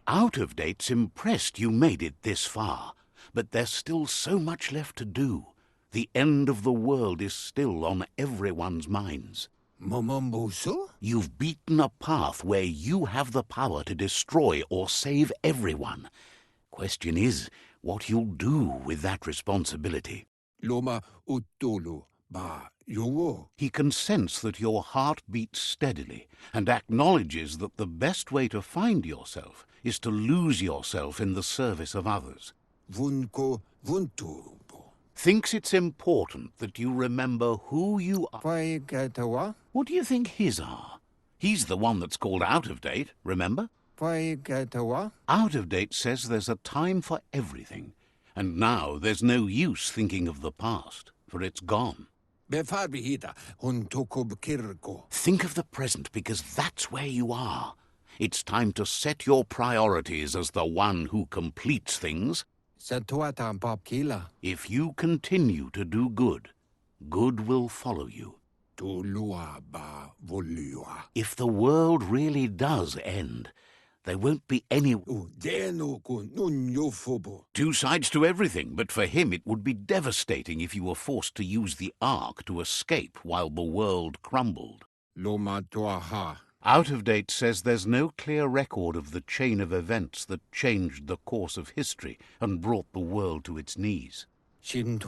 Out of Date's impressed you made it this far, but there's still so much left to do. The end of the world is still on everyone's minds. You've beaten a path where you have the power to destroy or save everyone. Question is, what you'll do with that responsibility. He can sense that your heart beats steadily and acknowledges that the best way to find yourself is to lose yourself in the service of others. Thinks it's important that you remember who you are. What do you think his are? He's the one that's called Out of Date, remember? Out of Date says there's a time for everything, and now there's no use thinking of the past, for it's gone. Think of the present, because that's where you are. It's time to set your priorities as the one who completes things. If you continue to do good, good will follow you. If the world really does end, there won't be any... Two sides to everything, but for him it would be devastating if you were forced to use the Ark to escape while the world crumbled. Out of Date says there's no clear record of the chain of events that changed the course of history and brought the world to its knees. He's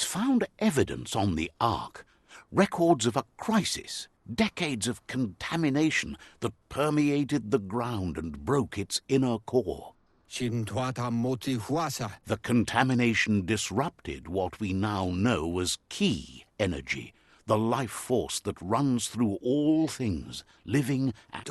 found evidence on the Ark, records of a crisis, decades of contamination that permeated the ground and broke its inner core. The contamination disrupted what we now know as key energy, the life force that runs through all things, living and...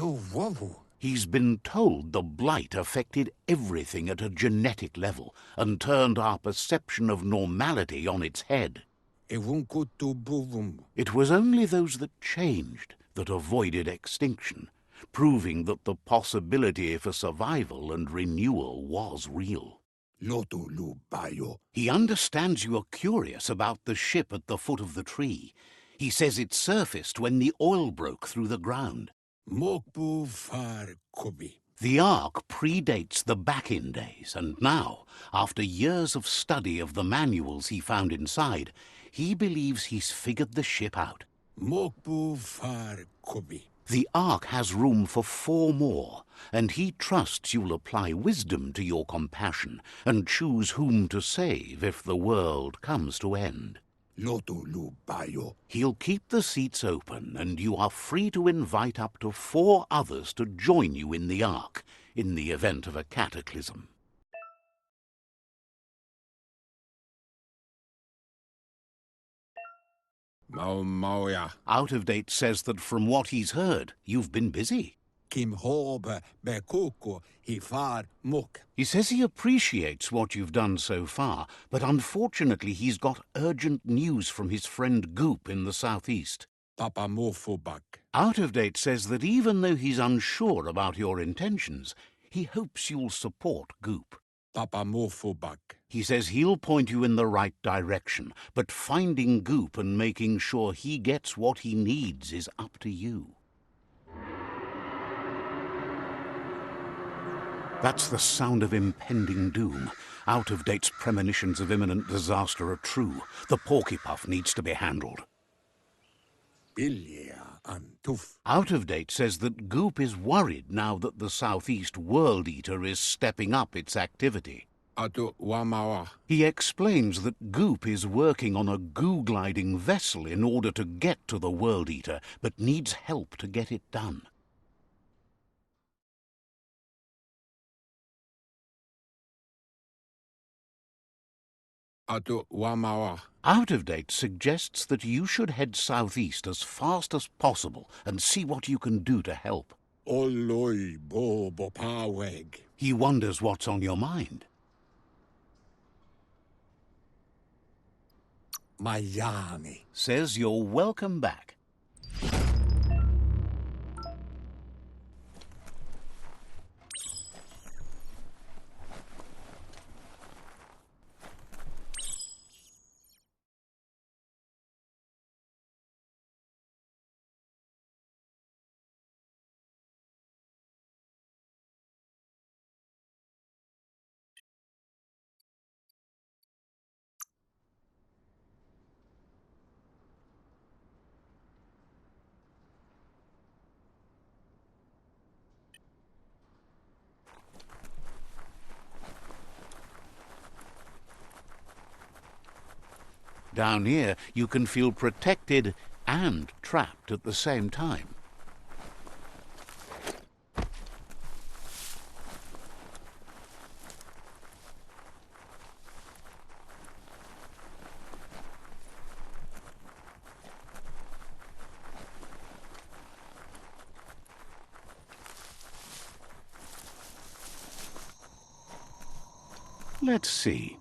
He's been told the blight affected everything at a genetic level and turned our perception of normality on its head. It was only those that changed that avoided extinction, proving that the possibility for survival and renewal was real. He understands you are curious about the ship at the foot of the tree. He says it surfaced when the oil broke through the ground. The Ark predates the back-in days, and now, after years of study of the manuals he found inside, he believes he's figured the ship out. The Ark has room for 4 more, and he trusts you'll apply wisdom to your compassion and choose whom to save if the world comes to end. He'll keep the seats open, and you are free to invite up to 4 others to join you in the Ark, in the event of a cataclysm. Out of Date says that from what he's heard, you've been busy. He says he appreciates what you've done so far, but unfortunately he's got urgent news from his friend Goop in the southeast. Out of Date says that even though he's unsure about your intentions, he hopes you'll support Goop. He says he'll point you in the right direction, but finding Goop and making sure he gets what he needs is up to you. That's the sound of impending doom. Out of Date's premonitions of imminent disaster are true. The Porky-Puff needs to be handled. Out of Date says that Goop is worried now that the Southeast World Eater is stepping up its activity. He explains that Goop is working on a goo-gliding vessel in order to get to the World Eater, but needs help to get it done. Out of Date suggests that you should head southeast as fast as possible and see what you can do to help. He wonders what's on your mind. Says you're welcome back. Down here, you can feel protected and trapped at the same time. Let's see.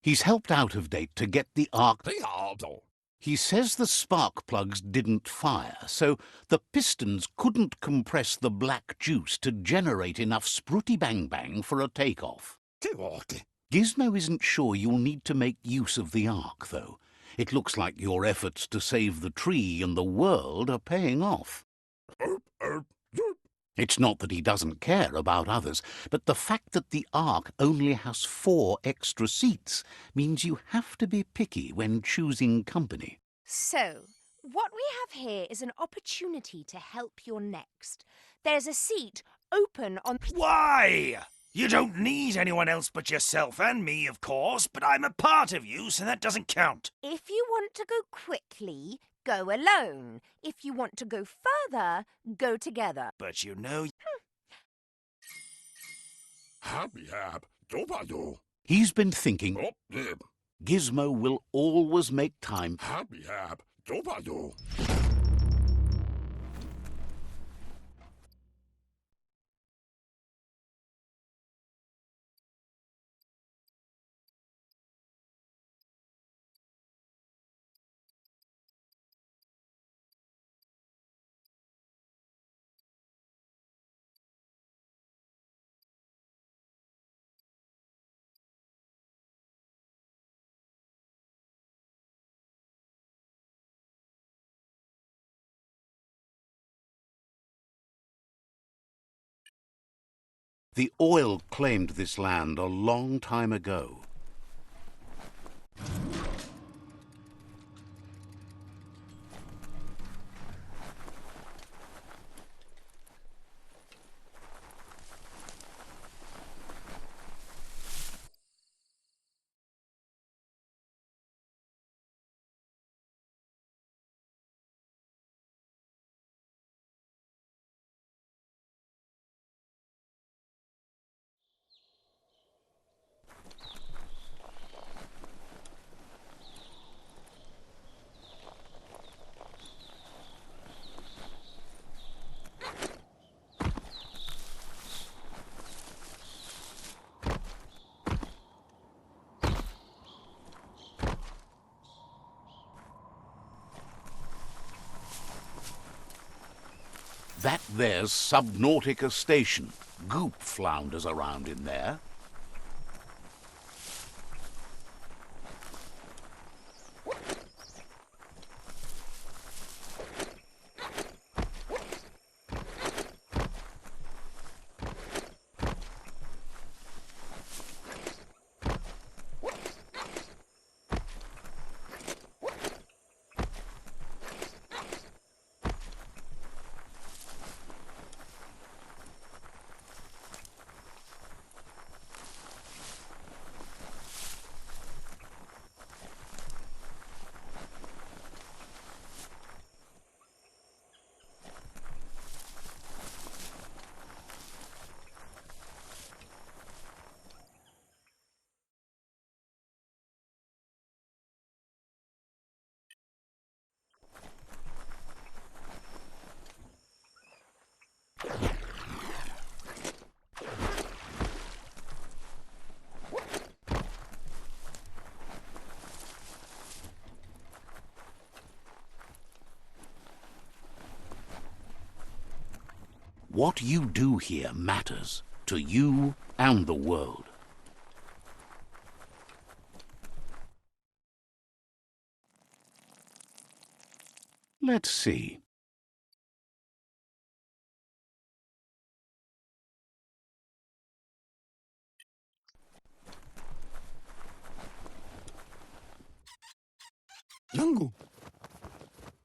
He's helped out of date to get the arc. He says the spark plugs didn't fire, so the pistons couldn't compress the black juice to generate enough spruty bang bang for a takeoff. Gizmo isn't sure you'll need to make use of the arc, though. It looks like your efforts to save the tree and the world are paying off. It's not that he doesn't care about others, but the fact that the Ark only has 4 extra seats means you have to be picky when choosing company. So, what we have here is an opportunity to help your next. There's a seat open on... Why? You don't need anyone else but yourself and me, of course, but I'm a part of you, so that doesn't count. If you want to go quickly, go alone. If you want to go further, go together. But you know... He's been thinking Gizmo will always make time. The oil claimed this land a long time ago. That there's Subnautica Station. Goop flounders around in there. What you do here matters to you and the world. Let's see. Yangu.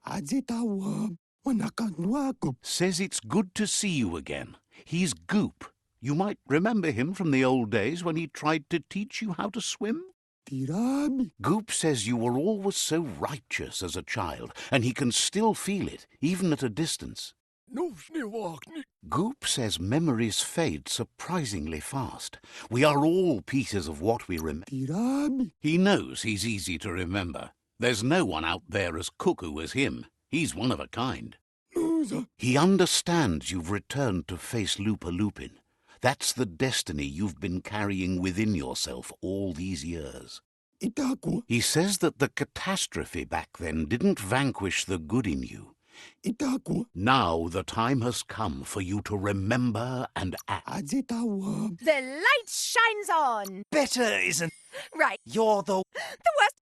Ajitawa. Wanakanwaku. Says it's good to see you again. He's Goop. You might remember him from the old days when he tried to teach you how to swim. Tirami. Goop says you were always so righteous as a child, and he can still feel it, even at a distance. No snewalkni. Goop says memories fade surprisingly fast. We are all pieces of what we remember. Tirami. He knows he's easy to remember. There's no one out there as cuckoo as him. He's one of a kind. Nusa. He understands you've returned to face Lupin. That's the destiny you've been carrying within yourself all these years. Itaku. He says that the catastrophe back then didn't vanquish the good in you. Itaku. Now the time has come for you to remember and act. Ajitawa. The light shines on. Better isn't. Right. You're the. The worst.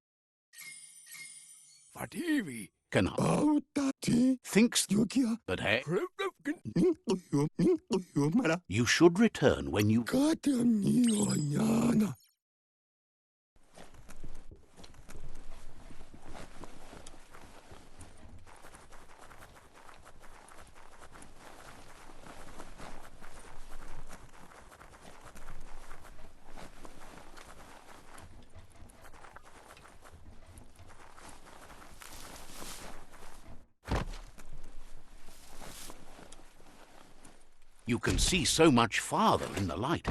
Fativi. Can Autati. thinks, Yukia. but hey, Mara. you should return when you... Katani onyana. You can see so much farther in the light.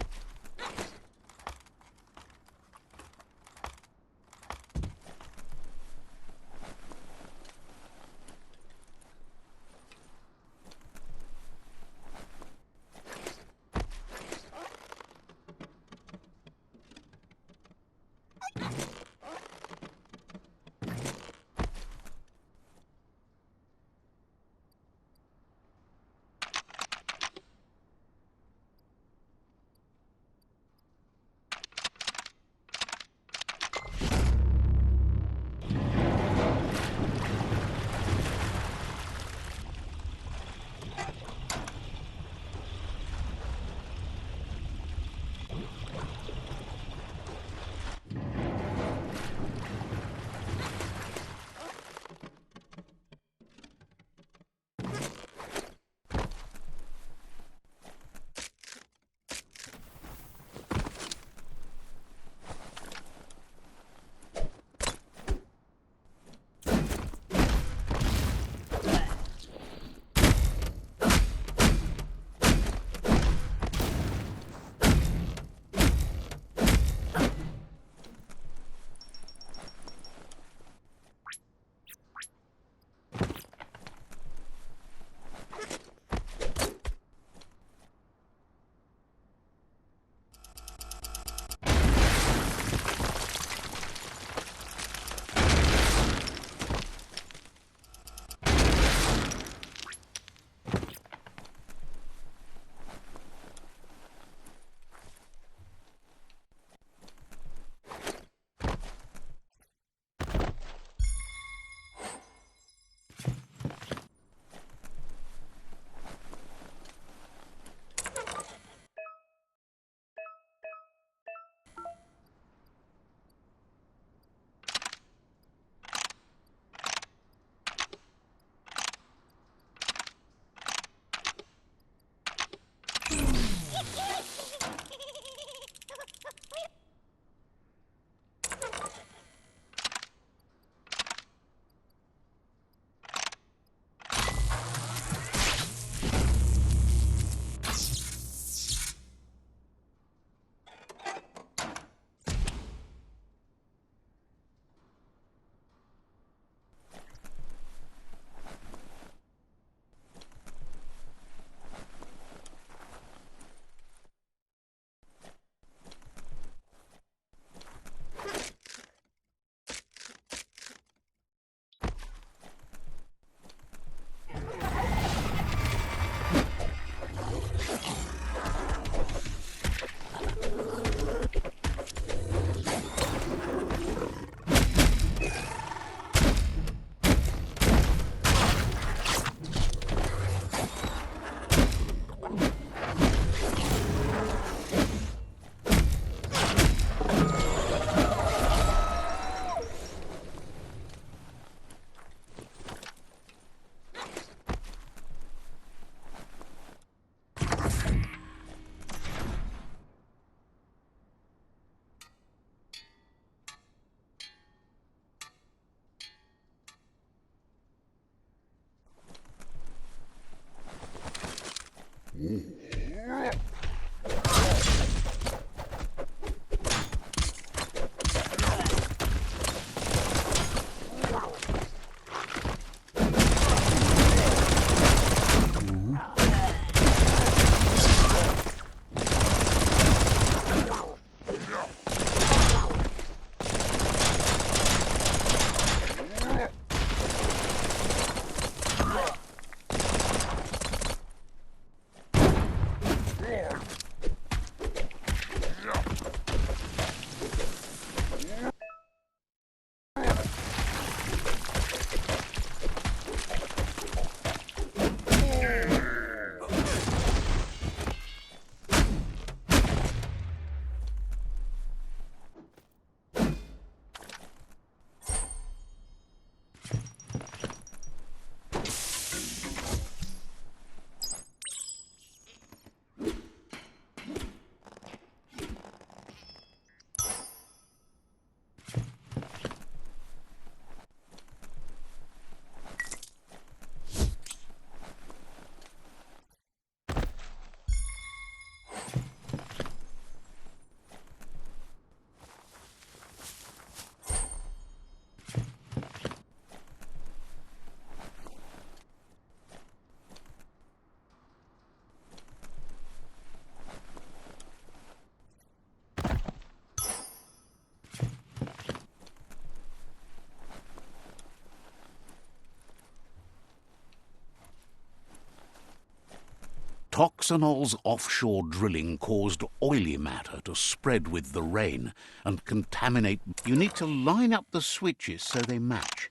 Toxanol's offshore drilling caused oily matter to spread with the rain and contaminate. You need to line up the switches so they match.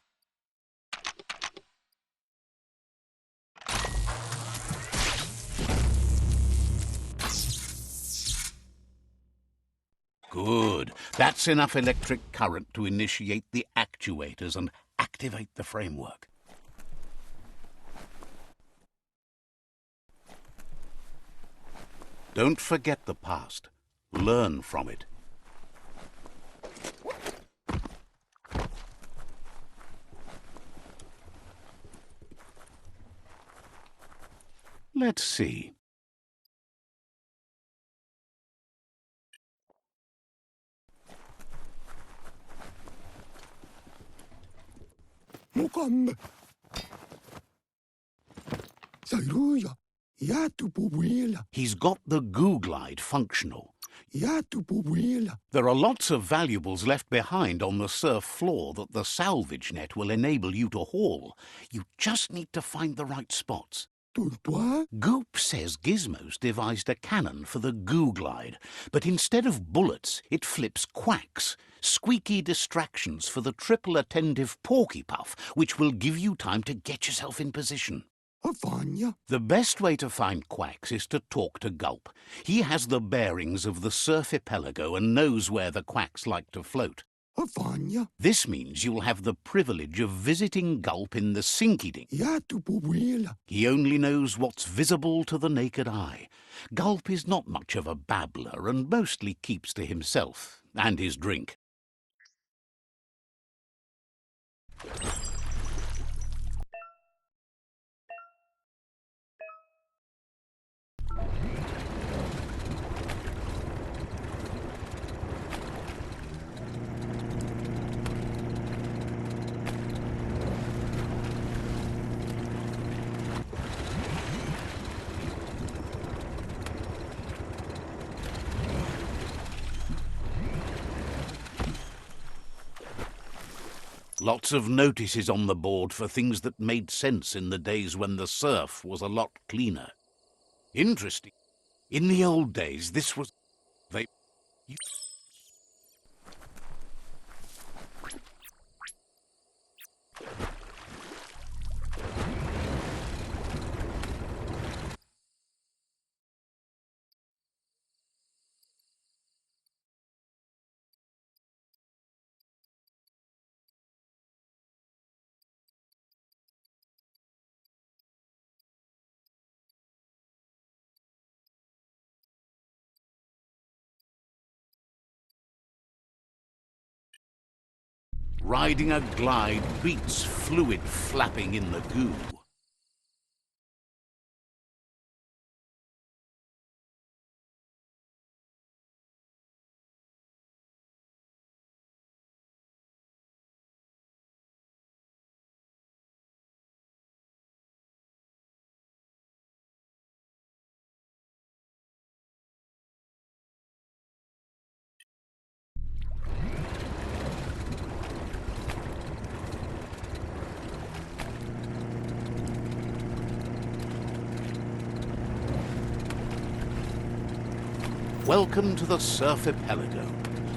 Good. That's enough electric current to initiate the actuators and activate the framework. Don't forget the past. Learn from it. Let's see. Mukam. Sairuya. Yatu puwila. He's got the goo glide functional. Yatu puwila. There are lots of valuables left behind on the surf floor that the salvage net will enable you to haul. You just need to find the right spots. Tultua. Goop says Gizmo's devised a cannon for the goo glide, but instead of bullets, it flips quacks, squeaky distractions for the triple attentive porky puff, which will give you time to get yourself in position. Afanya. The best way to find quacks is to talk to Gulp. He has the bearings of the surf archipelago and knows where the quacks like to float. Afanya. This means you'll have the privilege of visiting Gulp in the Sinky-Dink. Yatu puwila. He only knows what's visible to the naked eye. Gulp is not much of a babbler and mostly keeps to himself and his drink. Lots of notices on the board for things that made sense in the days when the surf was a lot cleaner. Interesting. In the old days, this was... Riding a glide beats fluid flapping in the goo. Welcome to the Surfipelago,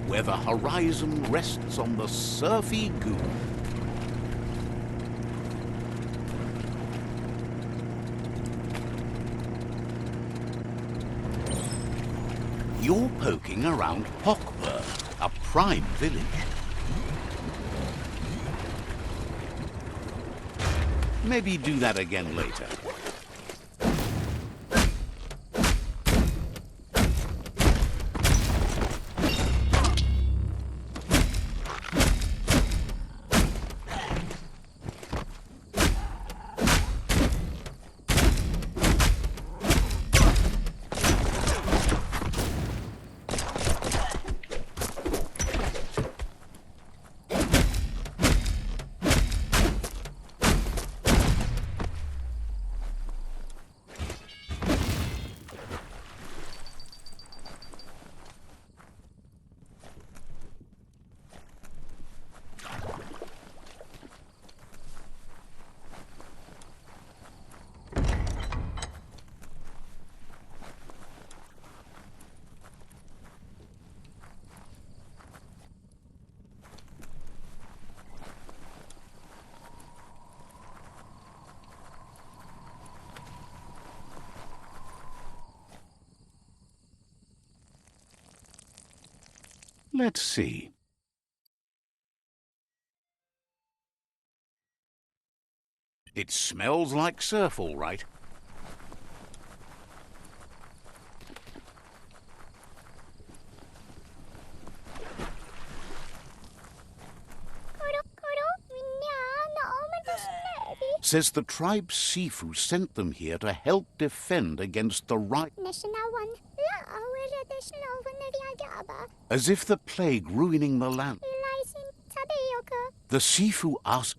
where the horizon rests on the surfy goop. You're poking around Pockburn, a prime village. Maybe do that again later. Let's see. It smells like surf, all right. Says the tribe's Sifu sent them here to help defend against the right. As if the plague ruining the land. The Sifu asked.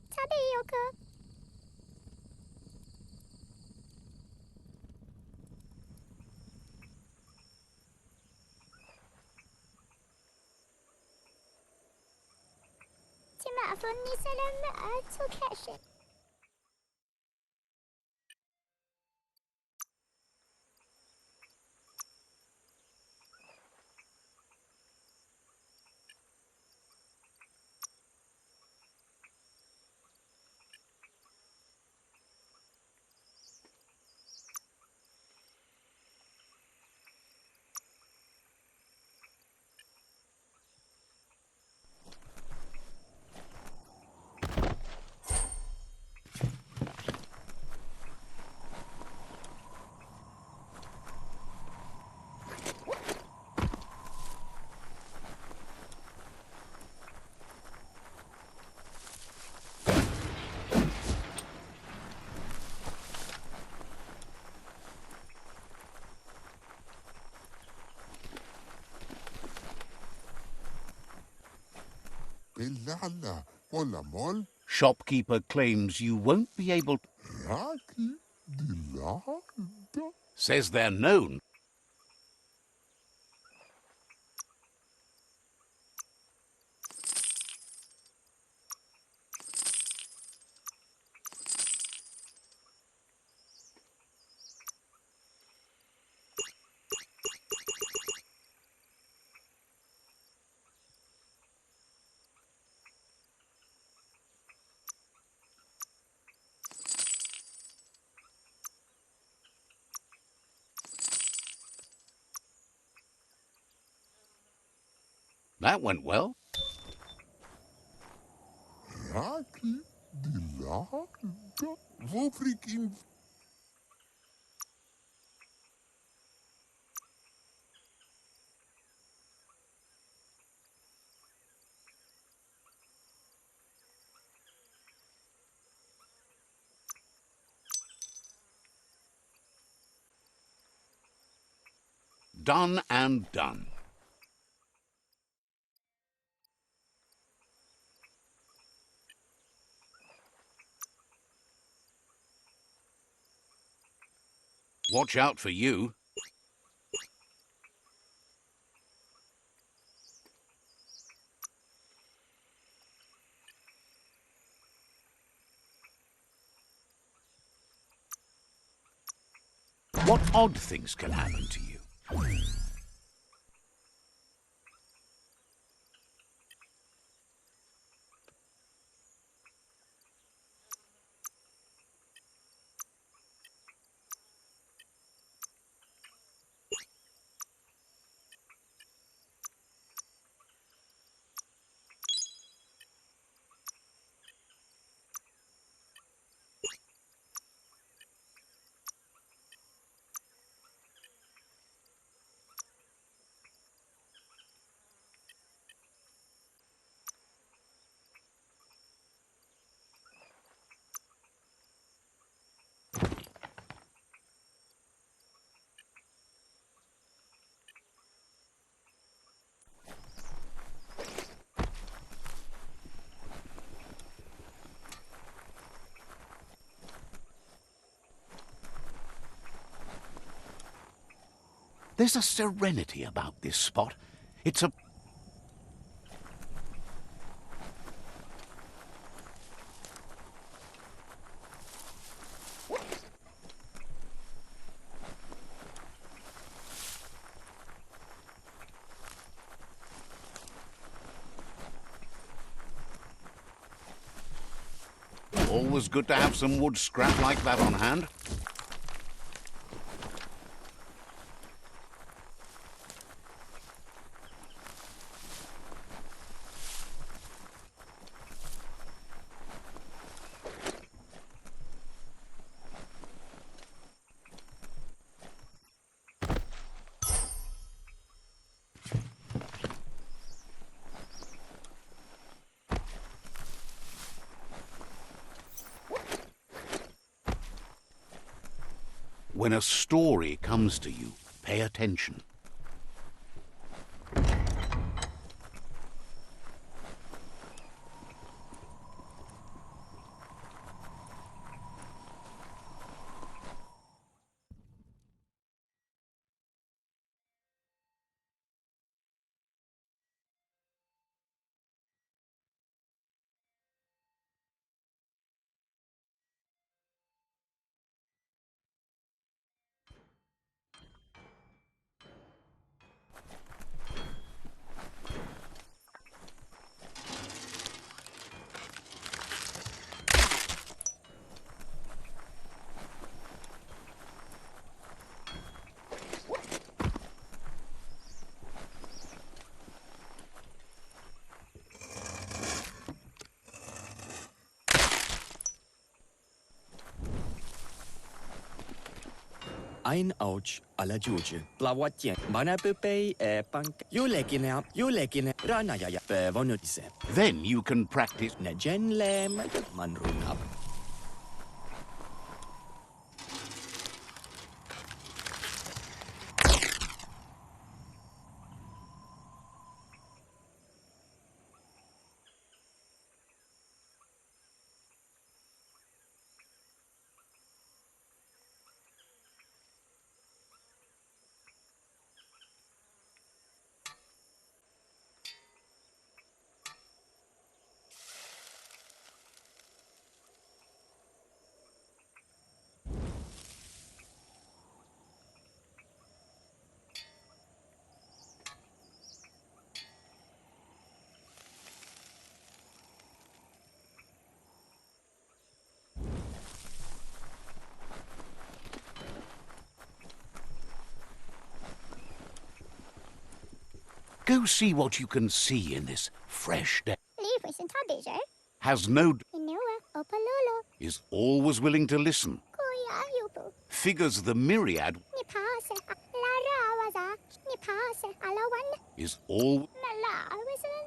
باللعنة ولا مول Shopkeeper claims you won't be able to. راكي دلعنة. Says they're known. That went well. راكي دلعنة. وفريكين. Done and done. Watch out for you. What odd things can happen to you? There's a serenity about this spot. It's a... Always good to have some wood scrap like that on hand. When a story comes to you, pay attention. Ein ouch alla George. Blawatje. Bana pupei pank. Julekine ranaya vonutse. Then you can practice... Nejen lem manrunap. Go see what you can see in this fresh day. Leave isn't a Has no... Opalolo. is always willing to listen. Koya yubu. Figures the myriad... Nipase. La rawaza. Nipase. Alawan. is all... La was a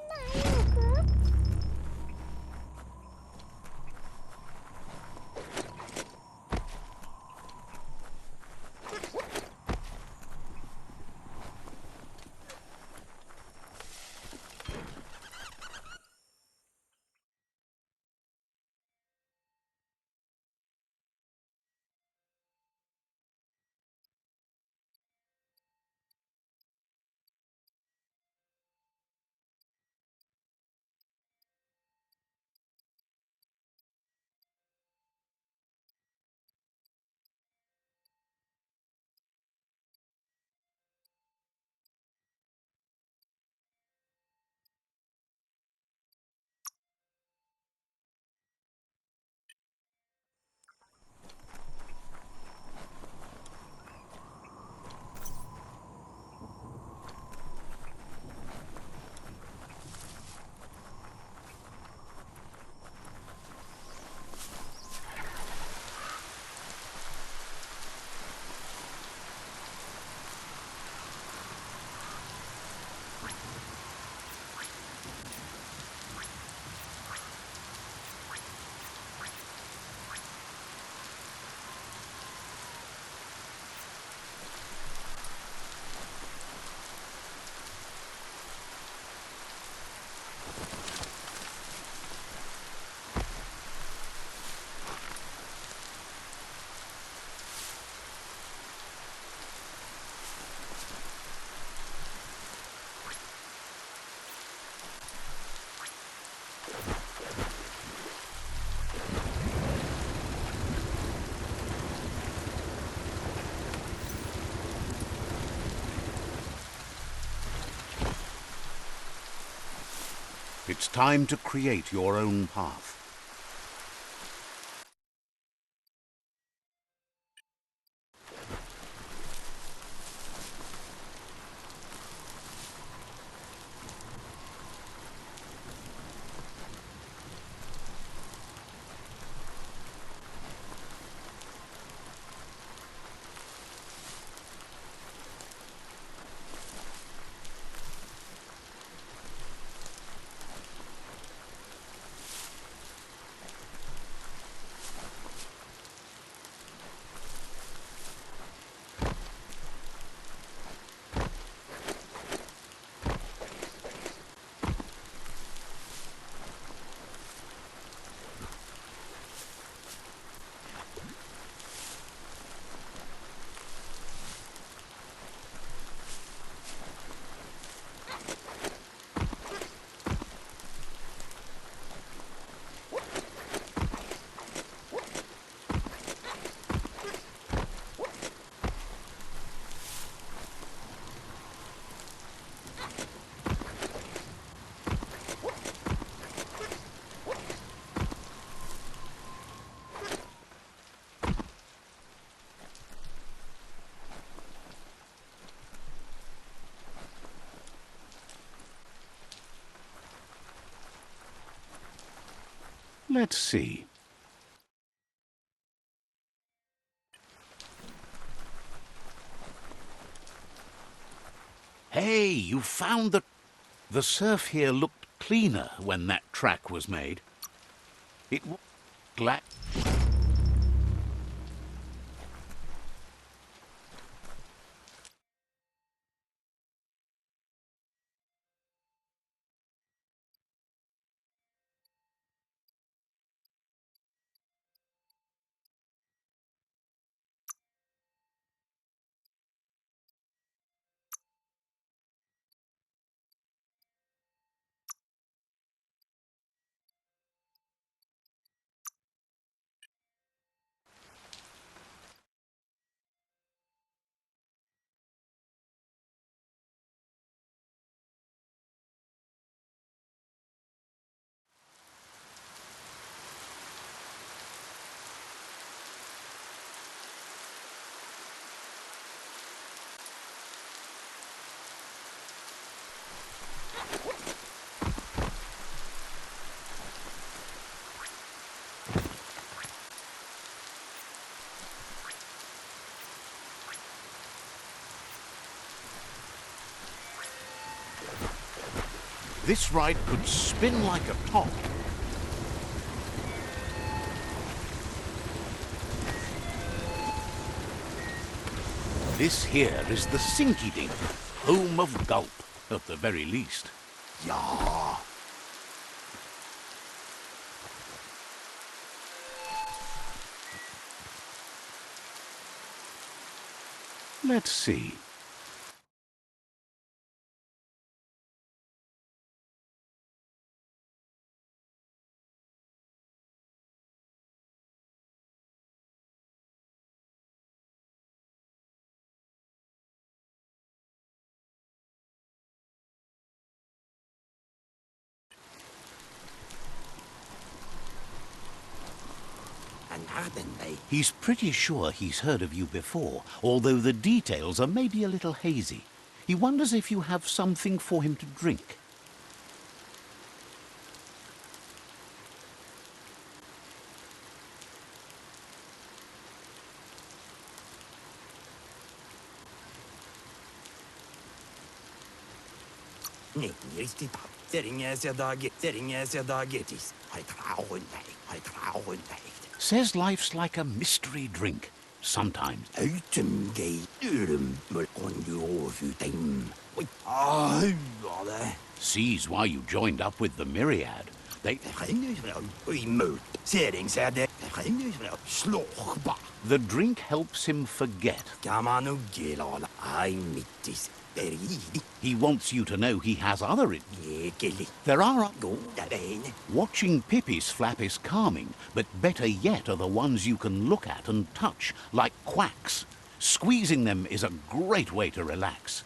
It's time to create your own path. Let's see. Hey, you found the surf here looked cleaner when that track was made. It was glad. This ride could spin like a top. This here is the Sinky Dink, home of Gulp, at the very least. Ja. Let's see. He's pretty sure he's heard of you before, although the details are maybe a little hazy. He wonders if you have something for him to drink. Says life's like a mystery drink, sometimes. Sees why you joined up with the Myriad. The drink helps him forget. He wants you to know he has other... There are... Watching Pippi's flap is calming, but better yet are the ones you can look at and touch, like quacks. Squeezing them is a great way to relax.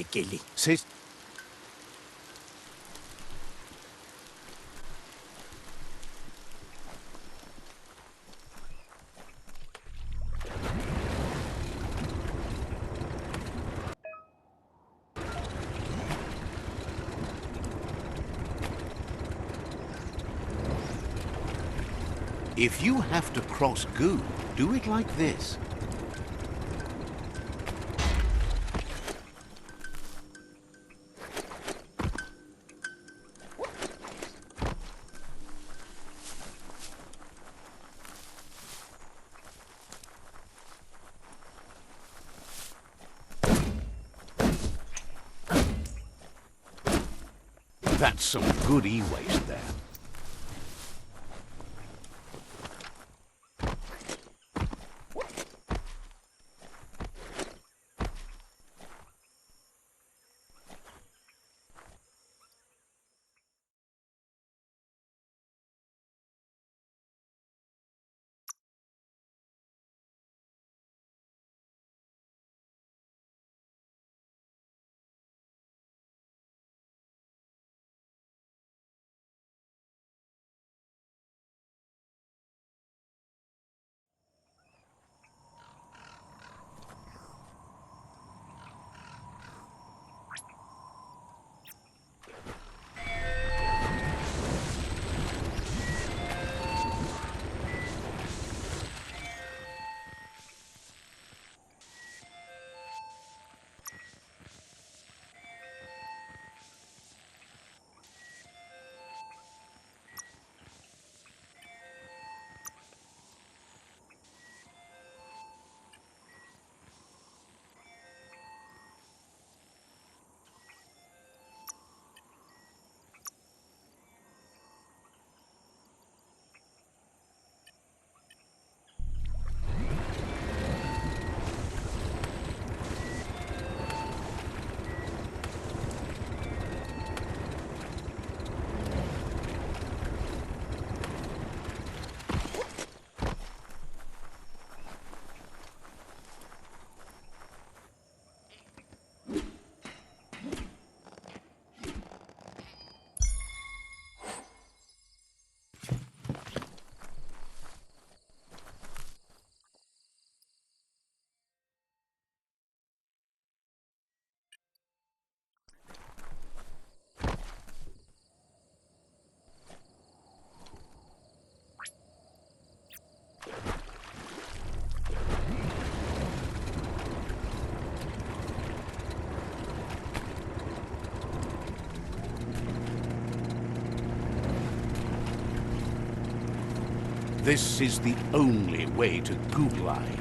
Ekeli. Sis- If you have to cross goo, do it like this. That's some good e-waste there. This is the only way to goo glide.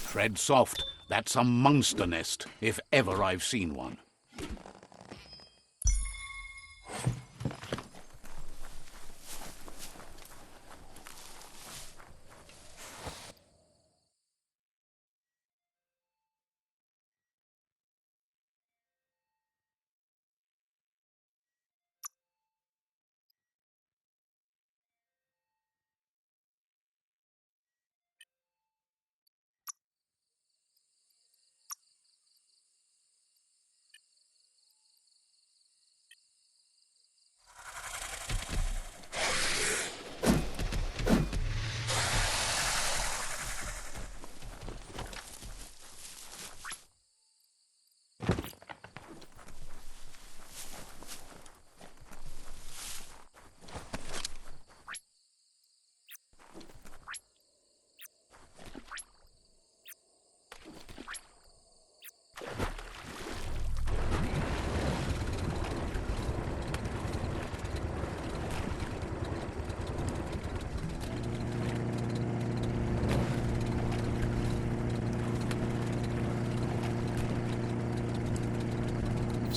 Tread soft. That's a monster nest, if ever I've seen one.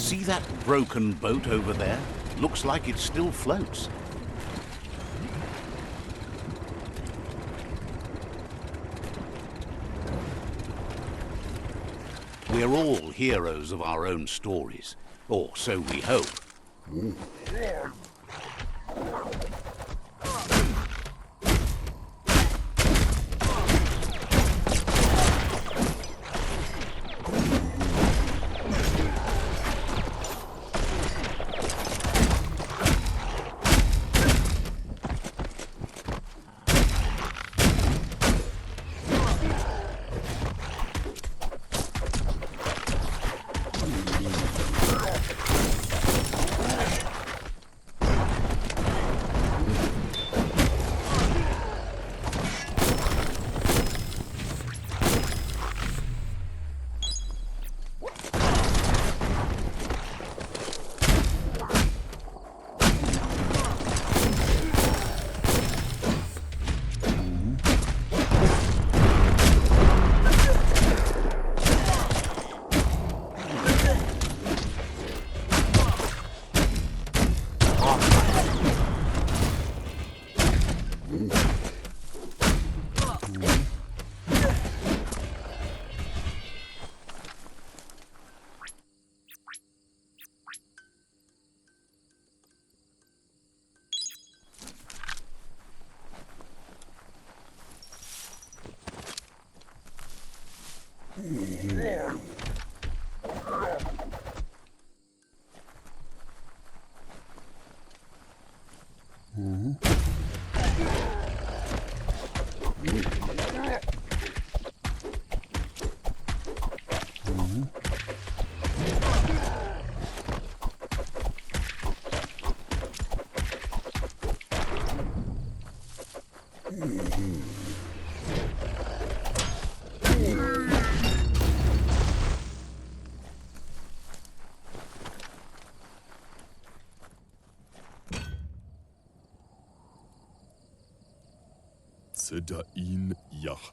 See that broken boat over there? Looks like it still floats. We're all heroes of our own stories. Or so we hope.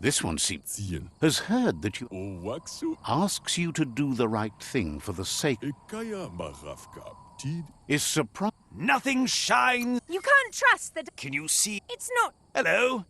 This one has heard that you asks you to do the right thing for the sake is surprised. Nothing shines. You can't trust the... Can you see? It's not... Hello?